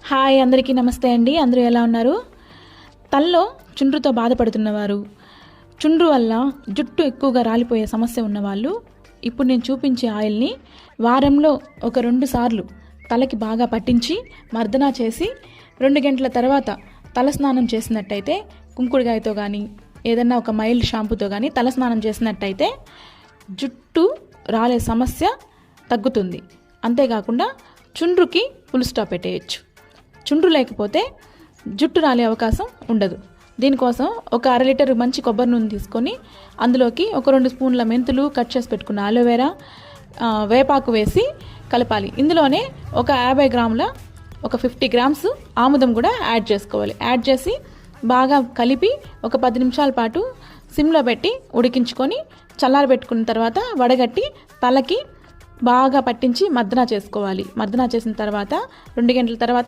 Hi అందరికీ నమస్తే అండి. అందరూ ఎలా ఉన్నారు? తలలో చుండ్రుతో బాధపడుతున్నవారు, చుండ్రు వల్ల జుట్టు ఎక్కువగా రాలిపోయే సమస్య ఉన్నవాళ్ళు ఇప్పుడు నేను చూపించే ఆయిల్ని వారంలో ఒక 2 సార్లు తలకి బాగా పట్టించి మర్దనా చేసి 2 గంటల తర్వాత తల స్నానం చేసినట్టయితే కుంకుడుగాయతో కానీ ఏదన్నా ఒక మైల్డ్ షాంపూతో కానీ తల స్నానం చేసినట్టయితే జుట్టు రాలే సమస్య తగ్గుతుంది. అంతేకాకుండా చుండ్రుకి ఫుల్ స్టాప్ పెట్టేయచ్చు. చుండ్రు లేకపోతే జుట్టు రాలే అవకాశం ఉండదు. దీనికోసం ఒక 1/2 లీటర్ మంచి కొబ్బరి నూనె తీసుకొని అందులోకి ఒక 2 స్పూన్ల మెంతులు, కట్ చేసి పెట్టుకున్న అలోవెరా, వేపాకు వేసి కలపాలి. ఇందులోనే ఒక 50 గ్రాముల ఒక 50 గ్రామ్స్ ఆముదం కూడా యాడ్ చేసుకోవాలి. యాడ్ చేసి బాగా కలిపి ఒక 10 నిమిషాల పాటు సిమ్లో పెట్టి ఉడికించుకొని చల్లారబెట్టుకున్న తర్వాత వడగట్టి తలకి బాగా పట్టించి మర్దనా చేసుకోవాలి. మర్దనా చేసిన తర్వాత 2 గంటల తర్వాత